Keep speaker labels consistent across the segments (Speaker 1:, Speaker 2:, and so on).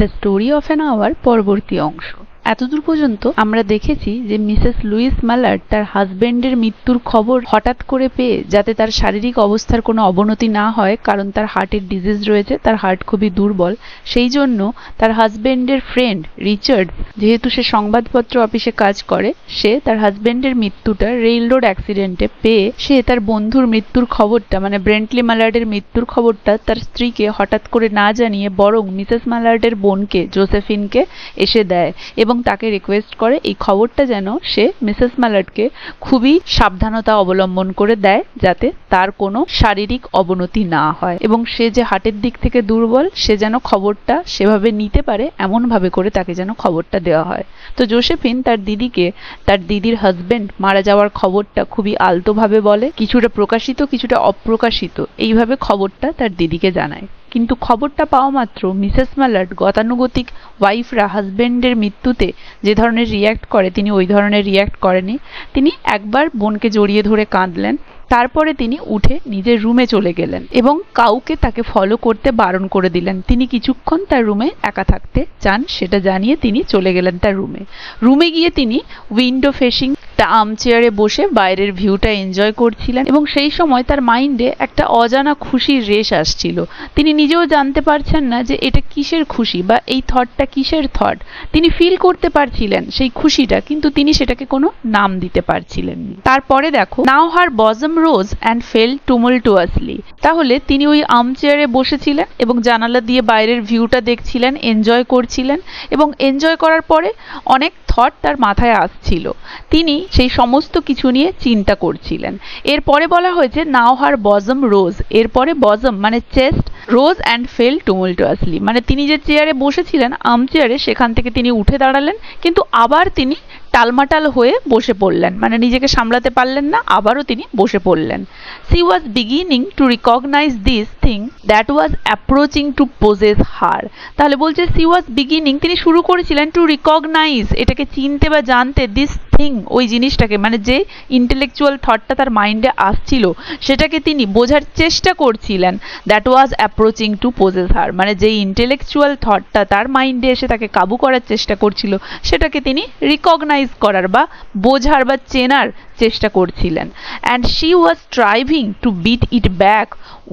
Speaker 1: The story of an hour পরবর্তী অংশ। এতদূর পর্যন্ত আমরা দেখেছি যে মিসেস লুইস ম্যালার্ড তার হাজবেন্ডের মৃত্যুর খবর হঠাৎ করে পেয়ে, যাতে তার শারীরিক অবস্থার কোনো অবনতি না হয়, কারণ তার হার্টের ডিজিজ রয়েছে, তার হার্ট খুবই দুর্বল, সেই জন্য তার হাজবেন্ডের ফ্রেন্ড রিচার্ড, যেহেতু সে সংবাদপত্র অফিসে কাজ করে, সে তার হাজবেন্ডের মৃত্যুটা রেল রোড অ্যাক্সিডেন্টে পেয়ে সে তার বন্ধুর মৃত্যুর খবরটা, মানে ব্রেন্টলি ম্যালার্ডের মৃত্যুর খবরটা তার স্ত্রীকে হঠাৎ করে না জানিয়ে বরং মিসেস ম্যালার্ডের বোনকে, জোসেফিনকে এসে দেয় এবং তাকে রিকোয়েস্ট করে এই খবরটা যেন সে মিসেস ম্যালার্ডকে খুবই সাবধানতা অবলম্বন করে দেয়, যাতে তার কোনো শারীরিক অবনতি না হয় এবং সে যে হার্টের দিক থেকে দুর্বল, সে যেন খবরটা সেভাবে নিতে পারে, এমন ভাবে করে তাকে যেন খবরটা দেওয়া হয়। তো জোসেফিন তার দিদিকে তার দিদির হাজবেন্ড মারা যাওয়ার খবরটা খুবই আলতোভাবে বলে, কিছুটা প্রকাশিত কিছুটা অপ্রকাশিত, এইভাবে খবরটা তার দিদিকে জানায়। কিন্তু খবরটা পাওয়া মাত্র মিসেস ম্যালার্ড গতানুগতিক ওয়াইফরা হাজবেন্ডের মৃত্যুতে যে ধরনের রিয়্যাক্ট করে, তিনি ওই ধরনের রিয়্যাক্ট করেনি। তিনি একবার বোনকে জড়িয়ে ধরে কাঁদলেন, তারপরে তিনি উঠে নিজের রুমে চলে গেলেন এবং কাউকে তাকে ফলো করতে বারণ করে দিলেন। তিনি কিছুক্ষণ তার রুমে একা থাকতে চান, সেটা জানিয়ে তিনি চলে গেলেন তার রুমে গিয়ে তিনি উইন্ডো ফেসিং আর্মচেয়ারে বসে বাইরের ভিউটা এনজয় করছিলেন এবং সেই সময় তার মাইন্ডে একটা অজানা খুশির রেশ আসছিল। তিনি নিজেও জানতে পারছেন না যে এটা কিসের খুশি বা এই থটটা কিসের থট। তিনি ফিল করতে পারছিলেন সেই খুশিটা, কিন্তু তিনি সেটাকে কোনো নাম দিতে পারছিলেন না। তারপরে দেখো, নাও হার বজম রোজ অ্যান্ড ফেল টুমুলটুয়াসলি। তাহলে তিনি ওই আর্মচেয়ারে বসেছিলেন এবং জানালা দিয়ে বাইরের ভিউটা দেখছিলেন, এনজয় করছিলেন এবং এনজয় করার পরে অনেক থট তার মাথায় আসছিল। তিনি সেই সমস্ত কিছু নিয়ে চিন্তা করছিলেন। এরপরে বলা হয়েছে নাও হার বজম রোজ, এরপরে বজম মানে চেস্ট, রোজ অ্যান্ড ফেল টুমুলটুয়াসলি, মানে তিনি যে চেয়ারে বসেছিলেন আর্মচেয়ারে, সেখান থেকে তিনি উঠে দাঁড়ালেন, কিন্তু আবার তিনি টালমাটাল হয়ে বসে পড়লেন, মানে নিজেকে সামলাতে পারলেন না, আবারও তিনি বসে পড়লেন। She was beginning to recognise this thing that was approaching to possess her. তাহলে বলছে সি ওয়াজ বিগিনিং, তিনি শুরু করেছিলেন টু রিকগনাইজ, এটাকে চিনতে বা জানতে, দিস থিং ওই জিনিসটাকে, মানে যে ইন্টেলেকচুয়াল থটটা তার মাইন্ডে আসছিল সেটাকে তিনি বোঝার চেষ্টা করছিলেন। That was approaching to possess her, মানে যেই ইন্টেলেকচুয়াল থটটা তার মাইন্ডে এসে তাকে কাবু করার চেষ্টা করছিল, সেটাকে তিনি রিকগনাইজ করার বা বোঝার বা চেনার চেষ্টা করছিলেন। And she was striving to beat it back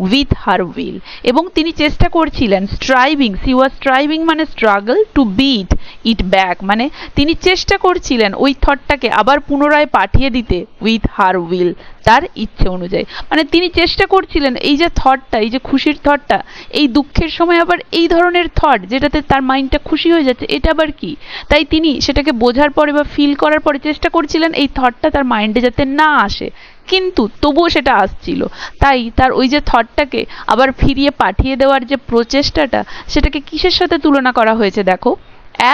Speaker 1: with her will, এবং তিনি চেষ্টা করছিলেন, স্ট্রাইভিং, সি ওয়াজ স্ট্রাইভিং মানে struggle, to beat it back মানে তিনি চেষ্টা করছিলেন ওই থটটাকে আবার পুনরায় পাঠিয়ে দিতে, উইথ হার উইল তার ইচ্ছে অনুযায়ী, মানে তিনি চেষ্টা করছিলেন এই যে থটটা, এই যে খুশির থটটা, এই দুঃখের সময় আবার এই ধরনের থট যেটাতে তার মাইন্ডটা খুশি হয়ে যাচ্ছে, এটা আবার কি। তাই তিনি সেটাকে বোঝার পরে বা ফিল করার পরে চেষ্টা করছিলেন এই থটটা তার মাইন্ডে যাতে না আসে, কিন্তু তবুও সেটা আসছিল। তাই তার ওই যে থটটাকে আবার ফিরিয়ে পাঠিয়ে দেওয়ার যে প্রচেষ্টাটা, সেটাকে কিসের সাথে তুলনা করা হয়েছে দেখো,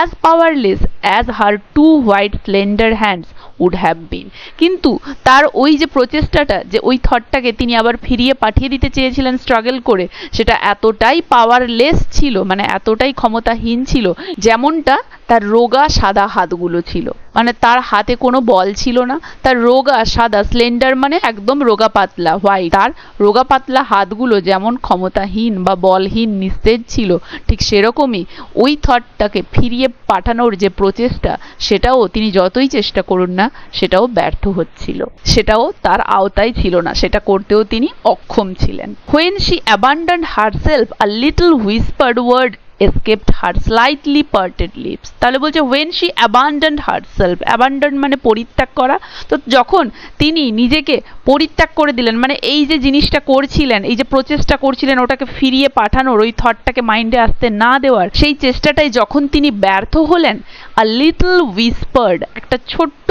Speaker 1: as powerless as her two white slender hands would have been। কিন্তু তার ওই যে প্রচেষ্টাটা, যে ওই থটটাকে তিনি আবার ফিরিয়ে পাঠিয়ে দিতে চেয়েছিলেন স্ট্রাগল করে, সেটা এতটাই পাওয়ারলেস ছিল, মানে এতটাই ক্ষমতাহীন ছিল, যেমনটা তার রোগা সাদা হাতগুলো ছিল। মানে তার হাতে কোনো বল ছিল না, তার রোগা সাদা, স্লেন্ডার মানে একদম রোগা পাতলা, হোয়াইট, তার রোগা পাতলা হাতগুলো যেমন ক্ষমতাহীন বা বলহীন নিস্তেজ ছিল, ঠিক সেরকমই ওই থটটাকে ফিরিয়ে পাঠানোর যে প্রচেষ্টা, সেটাও তিনি যতই চেষ্টা করুন না সেটাও ব্যর্থ হচ্ছিল, সেটাও তার আওতায় ছিল না, সেটা করতেও তিনি অক্ষম ছিলেন। When she abandoned herself, a little whispered word escaped her slightly parted lips। তাহলে বলছে when she abandoned herself, abandon মানে পরিত্যাগ করা, তো যখন তিনি নিজেকে পরিত্যাগ করে দিলেন, মানে এই যে জিনিসটা করছিলেন, এই যে প্রচেষ্টা করছিলেন ওটাকে ফিরিয়ে পাঠানোর, ওই থটটাকে মাইন্ডে আসতে না দেওয়ার, সেই চেষ্টাটাই যখন তিনি ব্যর্থ হলেন, a little whispered, একটা ছোট্ট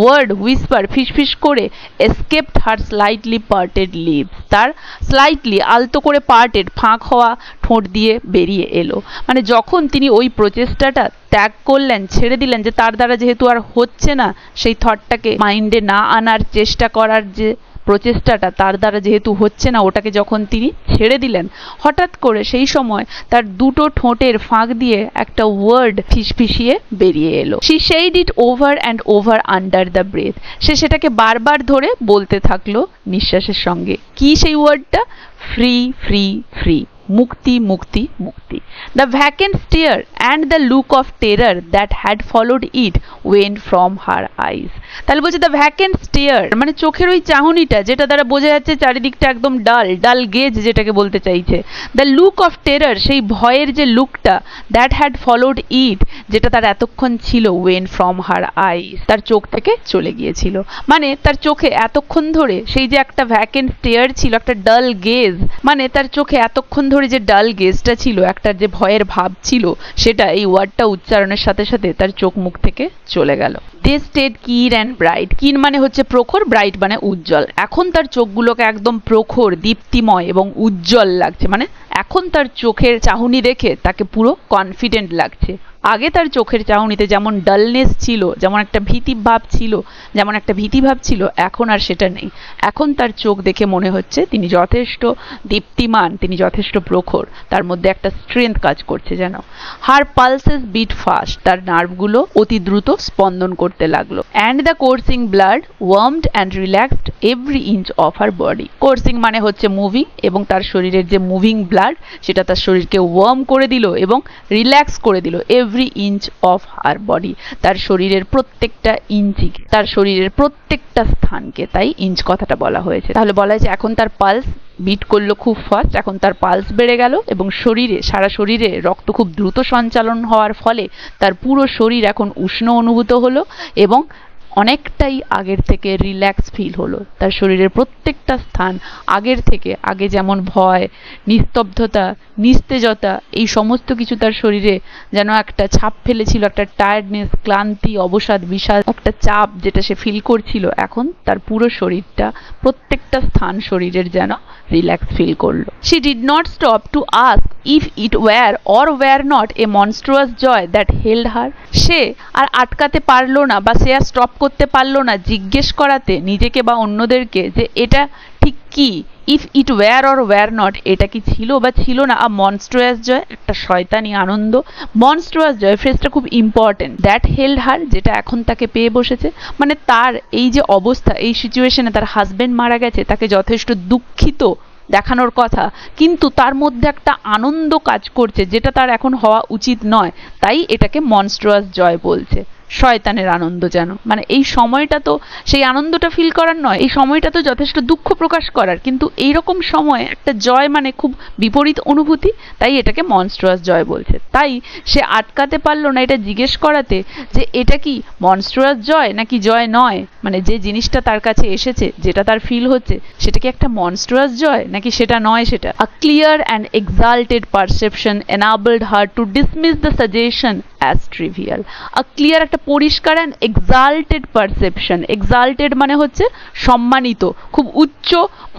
Speaker 1: ওয়ার্ড, whisper ফিসফিস করে, escaped her slightly parted lips, তার স্লাইটলি আলতো করে parted ফাঁক হওয়া ঠোঁট দিয়ে বেরিয়ে এলো। মানে যখন তিনি ওই প্রচেষ্টাটা ত্যাগ করলেন, ছেড়ে দিলেন, যে তার দ্বারা যেহেতু আর হচ্ছে না সেই থটটাকে মাইন্ডে না আনার চেষ্টা করার যে প্রচেষ্টাটা, তার দ্বারা যেহেতু হচ্ছে না, ওটাকে যখন তিনি ছেড়ে দিলেন, হঠাৎ করে সেই সময় তার দুটো ঠোঁটের ফাঁক দিয়ে একটা ওয়ার্ড ফিসফিসিয়ে বেরিয়ে এলো। she said it over and over under the breath, সে সেটাকে বারবার ধরে বলতে থাকলো নিঃশ্বাসের সঙ্গে। কি সেই ওয়ার্ডটা? Free free free. মুক্তি মুক্তি মুক্তি। The vacant stare and the look of terror that had followed it went from her eyes. তাহলে বলছে দ্য ভ্যাকেন্ট স্টেয়ার মানে চোখের ওই চাহনিটা যেটা দ্বারা বোঝা যাচ্ছে চারিদিকটা একদম ডাল গেজ যেটাকে বলতে চাইছে। দ্য লুক অফ টেরার সেই ভয়ের যে লুকটা, দ্যাট হ্যাড ফলোড ইট যেটা তার এতক্ষণ ছিল, ওয়েন ফ্রম হার আইজ তার চোখ থেকে চলে গিয়েছিল। মানে তার চোখে এতক্ষণ ধরে সেই যে একটা ভ্যাকেন্ট স্টেয়ার ছিল, একটা ডাল গেজ, মানে তার চোখে এতক্ষণ ধরে যে ডাল গেজটা ছিল, একটা যে ভয়ের ভাব ছিল, সেটা এই ওয়ার্ডটা উচ্চারণের সাথে সাথে তার চোখ মুখ থেকে চলে গেল। দে স্টেড কিন অ্যান্ড ব্রাইট। কিন মানে হচ্ছে প্রখর, ব্রাইট মানে উজ্জ্বল। এখন তার চোখগুলোকে একদম প্রখর, দীপ্তিময় এবং উজ্জ্বল লাগছে। মানে এখন তার চোখের চাহনি দেখে তাকে পুরো কনফিডেন্ট লাগছে। আগে তার চোখের চাহনিতে যেমন ডালনেস ছিল, যেমন একটা ভীতি ভাব ছিল, এখন আর সেটা নেই। এখন তার চোখ দেখে মনে হচ্ছে তিনি যথেষ্ট দীপ্তিমান, তিনি যথেষ্ট প্রখর, তার মধ্যে একটা স্ট্রেংথ কাজ করছে যেন। হার পালসেস বিট ফাস্ট, তার নার্ভগুলো অতি দ্রুত স্পন্দন করতে লাগলো। And the coursing blood warmed and relaxed every inch of her body. Coursing মানে হচ্ছে মুভিং, এবং তার শরীরের যে মুভিং ব্লাড সেটা তার শরীরকে ওয়ার্ম করে দিল এবং রিল্যাক্স করে দিল। Every inch of her body, তার শরীরের প্রত্যেকটা ইঞ্চি, তার শরীরের প্রত্যেকটা স্থানকে, তাই ইঞ্চ কথাটা বলা হয়েছে। তাহলে বলা হয়েছে এখন তার পালস বিট করলো খুব ফাস্ট, এখন তার পালস বেড়ে গেল এবং সারা শরীরে রক্ত খুব দ্রুত সঞ্চালন হওয়ার ফলে তার পুরো শরীর এখন উষ্ণ অনুভূত হলো এবং অনেকটাই আগের থেকে রিল্যাক্স ফিল হলো। তার শরীরের প্রত্যেকটা স্থান আগের থেকে, আগে যেমন ভয়, নিস্তব্ধতা, নিস্তেজতা, এই সমস্ত কিছু তার শরীরে যেন একটা ছাপ ফেলেছিল, একটা টায়ার্ডনেস, ক্লান্তি, অবসাদ, বিষাদ, একটা চাপ যেটা সে ফিল করছিল, এখন তার পুরো শরীরটা, প্রত্যেকটা স্থান শরীরের যেন রিল্যাক্স ফিল করলো। She did not stop to ask if it were or were not a monstrous joy that held her. সে আর আটকাতে পারলো না, বা সে আর স্টপ করতে পারলো না জিজ্ঞেস করাতে নিজেকে বা অন্যদেরকে যে এটা ঠিক কি, if it were or were not, এটা কি ছিল বা ছিল না। আ মনস্ট্রাস জয়, একটা শয়তানি আনন্দ। মনস্ট্রাস জয় ফ্রেজটা খুব ইম্পর্টেন্ট। দ্যাট হেল্ড হার, যেটা এখন তাকে পেয়ে বসেছে। মানে তার এই যে অবস্থা, এই সিচুয়েশনে তার হাজবেন্ড মারা গেছে, তাকে যথেষ্ট দুঃখিত দেখানোর কথা, কিন্তু তার মধ্যে একটা আনন্দ কাজ করছে যেটা তার এখন হওয়া উচিত নয়, তাই এটাকে মনস্ট্রাস জয় বলছে। শয়তানের আনন্দ যেন, মানে এই সময়টা তো সেই আনন্দটা ফিল করার নয়, এই সময়টা তো যথেষ্ট দুঃখ প্রকাশ করার, কিন্তু এইরকম সময় একটা জয় মানে খুব বিপরীত অনুভূতি, তাই এটাকে মনস্ট্রাস জয় বলছে। তাই সে আটকাতে পারলো না এটা জিজ্ঞেস করাতে যে এটা কি মনস্ট্রাস জয় নাকি জয় নয়, মানে যে জিনিসটা তার কাছে এসেছে, যেটা তার ফিল হচ্ছে, সেটা কি একটা মনস্ট্রাস জয় নাকি সেটা নয় সেটা। A clear and exalted perception enabled her to dismiss the suggestion as trivial. A clear, একটা পরিষ্কার অ্যান্ড এক্সাল্টেড পারসেপশন। এক্সাল্টেড মানে হচ্ছে সম্মানিত, খুব উচ্চ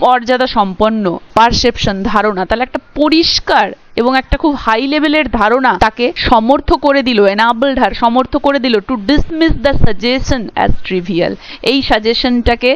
Speaker 1: মর্যাদা সম্পন্ন, পারসেপশন ধারণা, তাহলে একটা পরিষ্কার এবং একটা খুব হাই লেভেলের ধারণা তাকে সমর্থ করে দিল, enabled her, সমর্থ করে দিল, to dismiss the suggestion as trivial, এই সাজেশনটাকে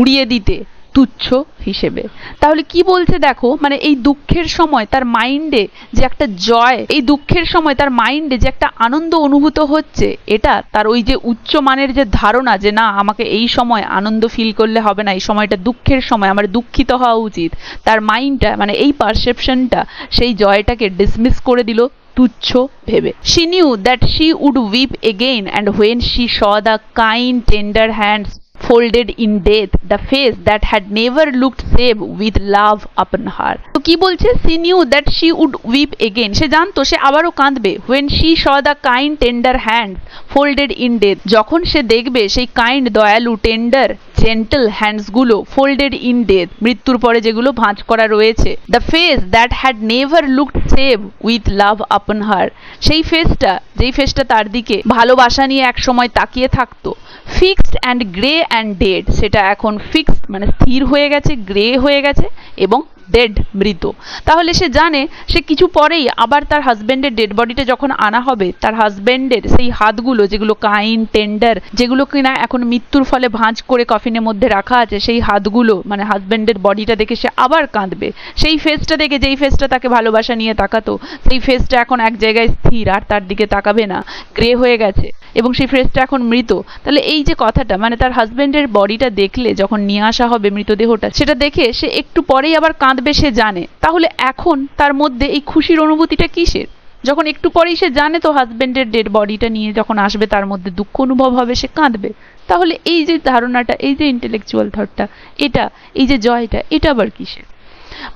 Speaker 1: উড়িয়ে দিতে, তুচ্ছ হিসেবে। তাহলে কি বলছে দেখো, মানে এই দুঃখের সময় তার মাইন্ডে যে একটা জয়, এই দুঃখের সময় তার মাইন্ডে যে একটা আনন্দ অনুভূত হচ্ছে, এটা তার ওই যে উচ্চ মানের যে ধারণা যে না আমাকে এই সময় আনন্দ ফিল করলে হবে না, এই সময়টা দুঃখের সময়, আমার দুঃখিত হওয়া উচিত, তার মাইন্ডটা মানে এই পারসেপশনটা সেই জয়টাকে ডিসমিস করে দিল তুচ্ছ ভেবে। She knew that she would weep again, and when she saw the kind tender hands folded in death, the face that had never looked save with love upon her. তো কি বলছে, she knew that she would weep again, সে জানতো সে আবারও কাঁদবে। when she saw the kind tender hands folded in death, যখন সে দেখবে সেই kind, দয়ালু, টেন্ডার, জেন্টল হ্যান্ডস গুলো folded in death, মৃত্যুর পরে যেগুলো ভাঁজ করা রয়েছে, the face that had never looked save with love upon her, সেই ফেসটা, যেই ফেসটা তার দিকে ভালোবাসা নিয়ে এক সময় তাকিয়ে থাকতো, fixed and grey and dead, সেটা এখন ফিক্সড মানে স্থির হয়ে গেছে, গ্রে হয়ে গেছে এবং ডেড মৃত। তাহলে সে জানে সে কিছু পরেই আবার তার হাজবেন্ডের ডেড বডিটা যখন আনা হবে, তার হাজবেন্ডের সেই হাতগুলো যেগুলো কাইন্ড, টেন্ডার, যেগুলো কিনা এখন মৃত্যুর ফলে ভাঁজ করে কফিনের মধ্যে রাখা আছে, সেই হাতগুলো মানে হাজবেন্ডের বডিটা দেখে সে আবার কাঁদবে। সেই ফেসটা দেখে, যেই ফেসটা তাকে ভালোবাসা নিয়ে তাকাতো, সেই ফেসটা এখন এক জায়গায় স্থির, আর তার দিকে তাকাবে না, গ্রে হয়ে গেছে এবং সেই ফেসটা এখন মৃত। তাহলে এই যে কথাটা, মানে তার হাজবেন্ড হাজবেন্ডের বডিটা দেখলে, যখন নিয়ে আসা হবে মৃতদেহটা, সেটা দেখে সে একটু পরেই আবার কাঁদবে, সে জানে। তাহলে এখন তার মধ্যে এই খুশির অনুভূতিটা কিসের? যখন একটু পরেই সে জানে তো হাজবেন্ডের ডেড বডিটা নিয়ে যখন আসবে তার মধ্যে দুঃখ অনুভব হবে, সে কাঁদবে। তাহলে এই যে ধারণাটা, এই যে ইন্টেলেকচুয়াল থটটা, এটা, এই যে জয়টা, এটা আবার কিসের?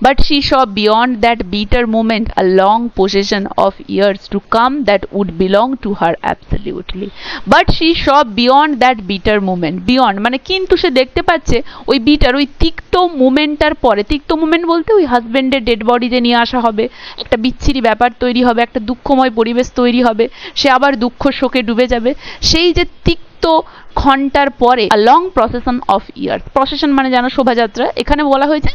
Speaker 1: But she saw beyond that bitter moment a long possession of years to come that would belong to her absolutely. But she saw beyond that bitter moment. Beyond মানে কিন্তু সে দেখতে পাচ্ছে ওই বিটার, ওই তিক্ত মোমেন্টটার পরে। তিক্ত মোমেন্ট বলতে ওই হাজবেন্ডের ডেড বডি যে নিয়ে আসা হবে, একটা বিচ্ছিরি ব্যাপার তৈরি হবে, একটা দুঃখময় পরিবেশ তৈরি হবে, সে আবার দুঃখ শোকে ডুবে যাবে। সেই যে তিক্ত ঘন্টার পরে a long procession of years, procession মানে জানো শোভাযাত্রা, এখানে বলা হয়েছে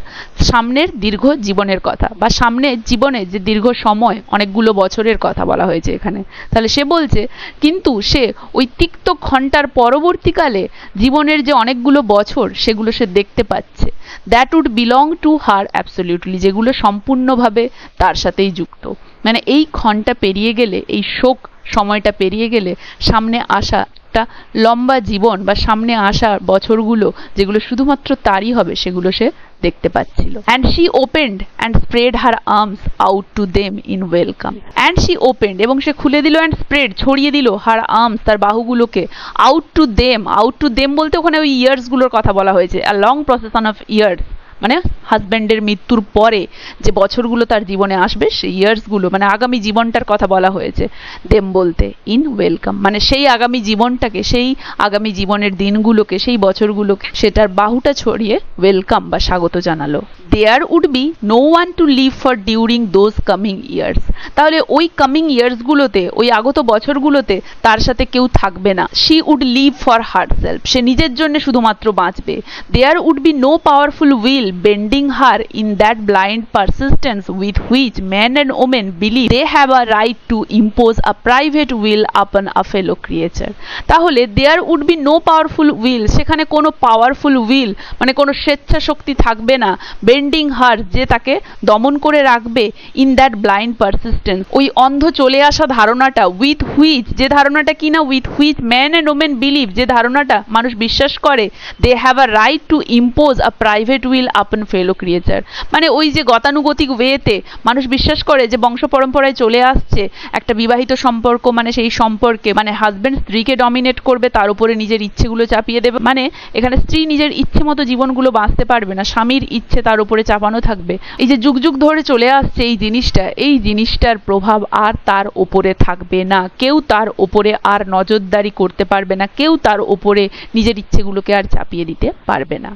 Speaker 1: সামনের দীর্ঘ জীবনের কথা, বা সামনের জীবনে যে দীর্ঘ সময়, অনেকগুলো বছরের কথা বলা হয়েছে এখানে। তাহলে সে বলছে কিন্তু সে ওই তিক্ত ঘন্টার পরবর্তীকালে জীবনের যে অনেকগুলো বছর, সেগুলো সে দেখতে পাচ্ছে, that would belong to her absolutely, যেগুলো সম্পূর্ণভাবে তার সাথেই যুক্ত। মানে এই ক্ষণটা পেরিয়ে গেলে, এই শোক সময়টা পেরিয়ে গেলে সামনে আসা একটা লম্বা জীবন বা সামনে আসা বছরগুলো যেগুলো শুধুমাত্র তারই হবে, সেগুলো সে দেখতে পাচ্ছিল। and she opened and spread her arms out to them in welcome. and she opened, এবং সে খুলে দিল, and spread ছড়িয়ে দিল, her arms তার বাহুগুলোকে, out to them, out to them বলতে ওখানে ওই ইয়ার্স গুলোর কথা বলা হয়েছে, a long procession of years, মানে হাজবেন্ডের মৃত্যুর পরে যে বছরগুলো তার জীবনে আসবে, সেই ইয়ার্সগুলো মানে আগামী জীবনটার কথা বলা হয়েছে। দেম বলতে ইন ওয়েলকাম, মানে সেই আগামী জীবনটাকে, সেই আগামী জীবনের দিনগুলোকে, সেই বছরগুলোকে সেটার বাহুটা ছড়িয়ে ওয়েলকাম বা স্বাগত জানালো। There would be no one to live for during those coming years, তাহলে ওই কামিং ইয়ার্সগুলোতে, ওই আগত বছরগুলোতে তার সাথে কেউ থাকবে না। She would live for herself, সে নিজের জন্য শুধুমাত্র বাঁচবে। There would be no powerful will bending her in that blind persistence with which men and women believe they have a right to impose a private will upon a fellow creature. তাহলে there would be no powerful will, সেখানে কোনো powerful will মানে কোনো স্বেচ্ছা শক্তি থাকবে না, bending her যে তাকে দমন করে রাখবে, in that blind persistence ওই অন্ধ চলে আসা ধারণাটা, with which যে ধারণাটা কিনা, with which men and women believe যে ধারণাটা মানুষ বিশ্বাস করে, they have a right to impose a private will upon fellow creature, মানে ওই যে গতানুগতিক ওয়েতে মানুষ বিশ্বাস করে যে বংশ পরম্পরায় চলে আসছে একটা বিবাহিত সম্পর্ক, মানে সেই সম্পর্কে মানে হাজবেন্ড স্ত্রীকে ডমিনেট করবে, তার উপরে নিজের ইচ্ছেগুলো চাপিয়ে দেবে, মানে এখানে স্ত্রী নিজের ইচ্ছে মতো জীবনগুলো বাঁচতে পারবে না, স্বামীর ইচ্ছে তার উপরে চাপানো থাকবে। এই যে যুগ যুগ ধরে চলে আসছে এই জিনিসটা, এই জিনিসটার প্রভাব আর তার উপরে থাকবে না, কেউ তার উপরে আর নজরদারি করতে পারবে না, কেউ তার উপরে নিজের ইচ্ছেগুলোকে আর চাপিয়ে দিতে পারবে না।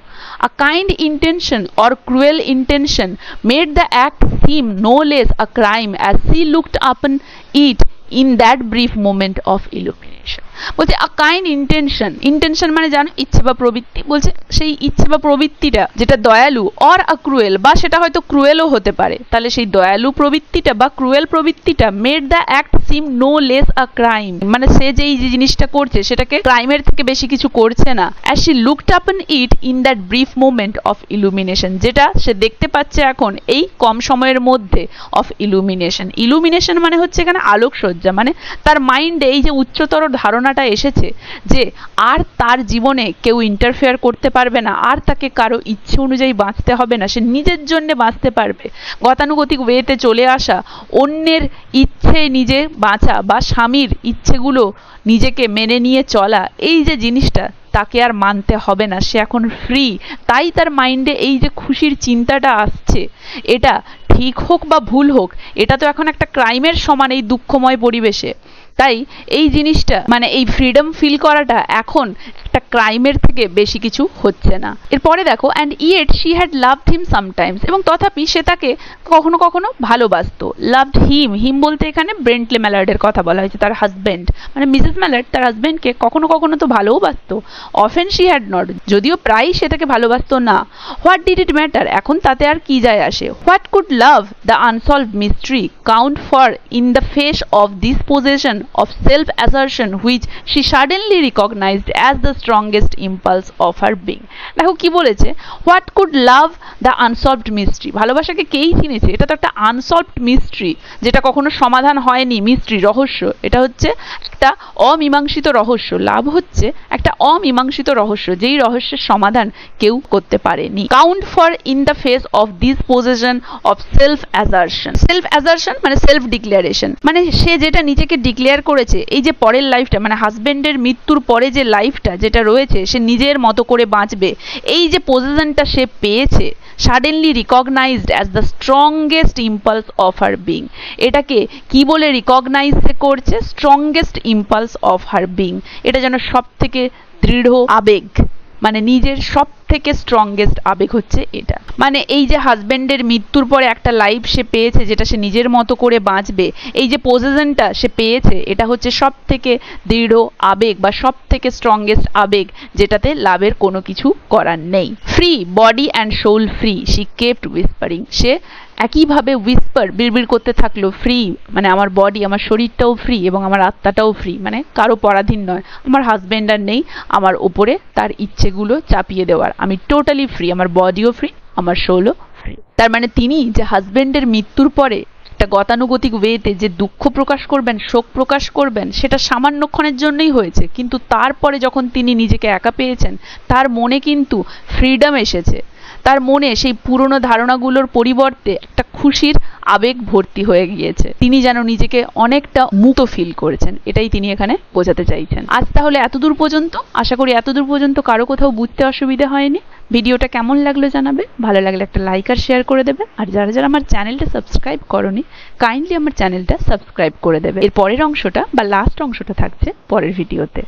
Speaker 1: A kind intention or cruel intention made the act seem no less a crime as she looked upon it in that brief moment of illumination. বলছে a kind intention, intention মানে জানো ইচ্ছে বা প্রবৃত্তি, বলছে সেই ইচ্ছে বা প্রবৃত্তিটা যেটা দয়ালু or a cruel, বা সেটা হয়তো ক্রুয়েলও হতে পারে, তাহলে সেই দয়ালু প্রবৃত্তিটা বা cruel প্রবৃত্তিটা made the act seem no less a crime, মানে সে যে এই জিনিসটা করছে সেটাকে ক্রাইমের থেকে বেশি কিছু করছে না, as she looked upon it in that brief moment of illumination, যেটা সে দেখতে পাচ্ছে এখন এই কম সময়ের মধ্যে of illumination. illumination মানে হচ্ছে এখানে আলোকসজ্জা, মানে তার মাইন্ডে এই যে উচ্চতর ধারণাটা এসেছে যে আর তার জীবনে কেউ ইন্টারফেয়ার করতে পারবে না, আর তাকে কারো ইচ্ছে অনুযায়ী বাঁচতে হবে না, সে নিজের জন্য বাঁচতে পারবে। গতানুগতিক ওয়েতে চলে আসা, অন্যের ইচ্ছে নিজে বাঁচা বা স্বামীর ইচ্ছেগুলো নিজেকে মেনে নিয়ে চলা, এই যে জিনিসটা তাকে আর মানতে হবে না, সে এখন ফ্রি। তাই তার মাইন্ডে এই যে খুশির চিন্তাটা আসছে, এটা ঠিক হোক বা ভুল হোক, এটা তো এখন একটা ক্রাইমের সমান এই দুঃখময় পরিবেশে। তাই এই জিনিসটা মানে এই ফ্রিডম ফিল করাটা এখন একটা ক্রাইমের থেকে বেশি কিছু হচ্ছে না। এরপরে দেখো and yet she had loved him sometimes, এবং তথাপি সে তাকে কখনো কখনো ভালোবাসতো। loved him, হিম বলতে এখানে ব্রেন্টলি ম্যালার্ডের কথা বলা হয়েছে, তার হাজবেন্ড মানে মিসেস ম্যালার্ড তার হাজবেন্ডকে কখনো কখনো তো ভালোবাসতো। often she had not, যদিও প্রায় সে তাকে ভালোবাসতো না। what did it matter, এখন তাতে আর কি যায় আসে। what could love, the unsolved mystery, count for in the face of this possession of self-assertion which she suddenly recognized as the strongest impulse of her being. দেখো কি বলেছে, what could love, the unsolved mystery, ভালোবাসাকে কেই চিনেছে, এটা তো একটা unsolved mystery, যেটা কখনো সমাধান হয়নি, মিস্ট্রি রহস্য, এটা হচ্ছে একটা অমীমাংসিত রহস্য। লাভ হচ্ছে একটা অমীমাংসিত রহস্য, যেই রহস্যের সমাধান কেউ করতে পারেনি। Count for in the face of this possession of self assertion. Self assertion মানে সেলফ ডিক্লারেশন, মানে সে যেটা নিজেকে ডিক্লেয়ার করেছে, এই যে পরের লাইফটা মানে হাজবেন্ডের মৃত্যুর পরে যে লাইফটা যেটা রয়েছে সে নিজের মতো করে বাঁচবে, এই যে পজিশনটা সে পেয়েছে, suddenly recognized as the strongest impulse of her being। এটাকে কি বলে রিকগনাইজ করছে? Strongest impulse of her being. এটা যেন সব থেকে দৃঢ় আবেগ, মানে নিজের সব থেকে স্ট্রংগেস্ট আবেগ হচ্ছে এটা। মানে এই যে হাজবেন্ডের মৃত্যুর পরে একটা লাইফ সে পেয়েছে যেটা সে নিজের মতো করে বাঁচবে, এই যে পজিশনটা সে পেয়েছে, এটা হচ্ছে সব থেকে দৃঢ় আবেগ বা সব থেকে স্ট্রংগেস্ট আবেগ, যেটাতে লাভের কোনো কিছু করার নেই। Free body and soul free she kept whispering. সে একইভাবে উইসপার বিড়বিড় করতে থাকলো, ফ্রি মানে আমার বডি, আমার শরীরটাও ফ্রি এবং আমার আত্মাটাও ফ্রি, মানে কারো পরাধীন নয়। আমার হাজবেন্ড আর নেই আমার ওপরে তার ইচ্ছেগুলো চাপিয়ে দেওয়ার, আমি টোটালি ফ্রি, আমার বডিও ফ্রি, আমার সোলও ফ্রি। তার মানে তিনি যে হাজবেন্ডের মৃত্যুর পরে একটা গতানুগতিক ওয়েতে যে দুঃখ প্রকাশ করবেন, শোক প্রকাশ করবেন, সেটা সামান্যক্ষণের জন্যই হয়েছে, কিন্তু তারপরে যখন তিনি নিজেকে একা পেয়েছেন তার মনে কিন্তু ফ্রিডম এসেছে, তার মনে সেই পুরনো ধারণাগুলোর পরিবর্তে একটা খুশির আবেগ ভর্তি হয়ে গিয়েছে। তিনি যেন নিজেকে অনেকটা মুক্ত ফিল করেছেন, এটাই তিনি এখানে বোঝাতে চাইছেন। আজ তাহলে এতদূর পর্যন্ত, আশা করি এতদূর পর্যন্ত কারো কোথাও বুঝতে অসুবিধা হয়নি। ভিডিওটা কেমন লাগলো জানাবে, ভালো লাগলে একটা লাইক আর শেয়ার করে দেবে, আর যারা যারা আমার চ্যানেলটা সাবস্ক্রাইব করনি কাইন্ডলি আমার চ্যানেলটা সাবস্ক্রাইব করে দেবে। এর পরের অংশটা বা লাস্ট অংশটা থাকছে পরের ভিডিওতে।